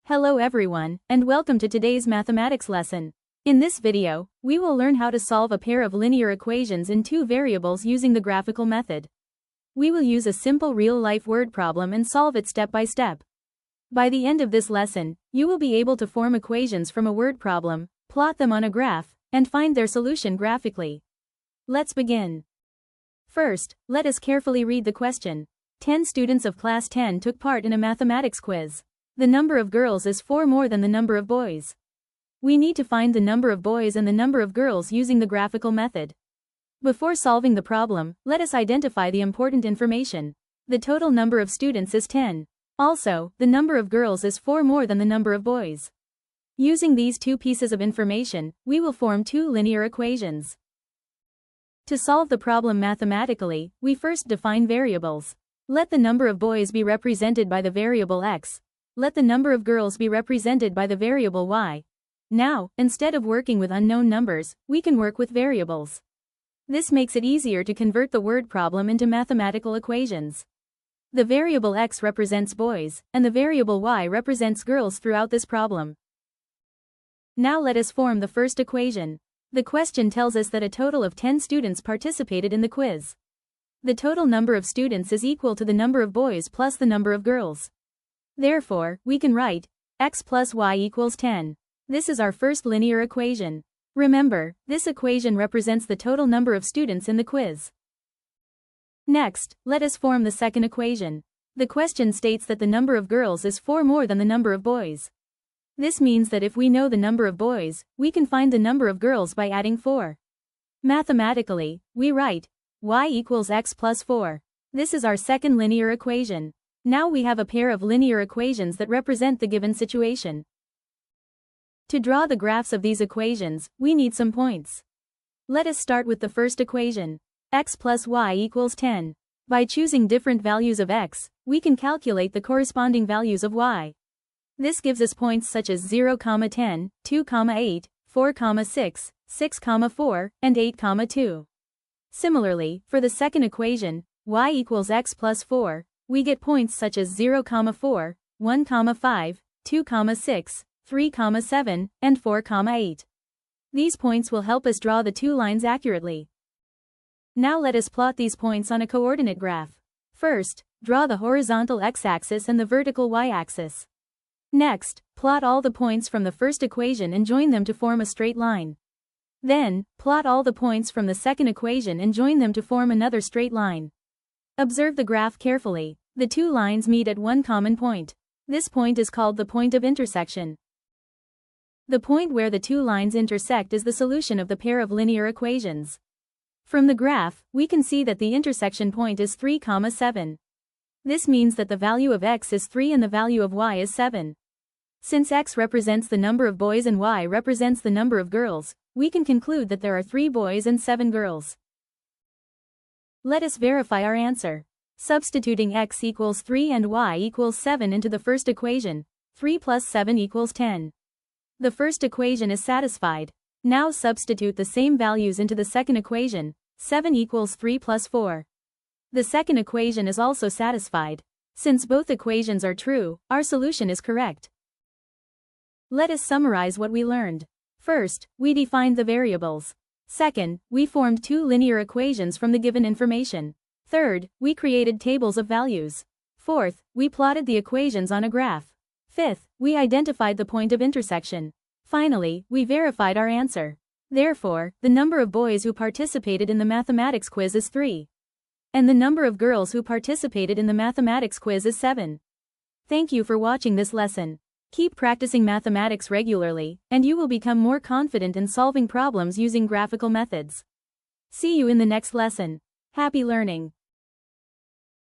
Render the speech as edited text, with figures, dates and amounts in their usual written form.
Hello everyone, and welcome to today's mathematics lesson. In this video, we will learn how to solve a pair of linear equations in two variables using the graphical method. We will use a simple real-life word problem and solve it step by step. By the end of this lesson, you will be able to form equations from a word problem, plot them on a graph, and find their solution graphically. Let's begin. First, let us carefully read the question. 10 students of class 10 took part in a mathematics quiz. The number of girls is 4 more than the number of boys. We need to find the number of boys and the number of girls using the graphical method. Before solving the problem, let us identify the important information. The total number of students is 10. Also, the number of girls is 4 more than the number of boys. Using these two pieces of information, we will form two linear equations. To solve the problem mathematically, we first define variables. Let the number of boys be represented by the variable x. Let the number of girls be represented by the variable y. Now, instead of working with unknown numbers, we can work with variables. This makes it easier to convert the word problem into mathematical equations. The variable x represents boys, and the variable y represents girls throughout this problem. Now let us form the first equation. The question tells us that a total of 10 students participated in the quiz. The total number of students is equal to the number of boys plus the number of girls. Therefore, we can write x plus y equals 10. This is our first linear equation. Remember, this equation represents the total number of students in the quiz. Next, let us form the second equation. The question states that the number of girls is 4 more than the number of boys. This means that if we know the number of boys, we can find the number of girls by adding 4. Mathematically, we write y equals x plus 4. This is our second linear equation. Now we have a pair of linear equations that represent the given situation. To draw the graphs of these equations, we need some points. Let us start with the first equation. X plus y equals 10. By choosing different values of x, we can calculate the corresponding values of y. This gives us points such as 0, 10, 2, 8, 4, 6, 6, 4, and 8, 2. Similarly, for the second equation, y equals x plus 4, we get points such as 0, 4, 1, 5, 2, 6, 3, 7, and 4, 8. These points will help us draw the two lines accurately. Now let us plot these points on a coordinate graph. First, draw the horizontal x-axis and the vertical y-axis. Next, plot all the points from the first equation and join them to form a straight line. Then, plot all the points from the second equation and join them to form another straight line. Observe the graph carefully. The two lines meet at one common point. This point is called the point of intersection. The point where the two lines intersect is the solution of the pair of linear equations. From the graph, we can see that the intersection point is 3, 7. This means that the value of x is 3 and the value of y is 7. Since x represents the number of boys and y represents the number of girls, we can conclude that there are 3 boys and 7 girls. Let us verify our answer. Substituting x equals 3 and y equals 7 into the first equation, 3 plus 7 equals 10. The first equation is satisfied. Now substitute the same values into the second equation, 7 equals 3 plus 4. The second equation is also satisfied. Since both equations are true, our solution is correct. Let us summarize what we learned. First, we defined the variables. Second, we formed two linear equations from the given information. Third, we created tables of values. Fourth, we plotted the equations on a graph. Fifth, we identified the point of intersection. Finally, we verified our answer. Therefore, the number of boys who participated in the mathematics quiz is 3. And the number of girls who participated in the mathematics quiz is 7. Thank you for watching this lesson. Keep practicing mathematics regularly, and you will become more confident in solving problems using graphical methods. See you in the next lesson. Happy learning!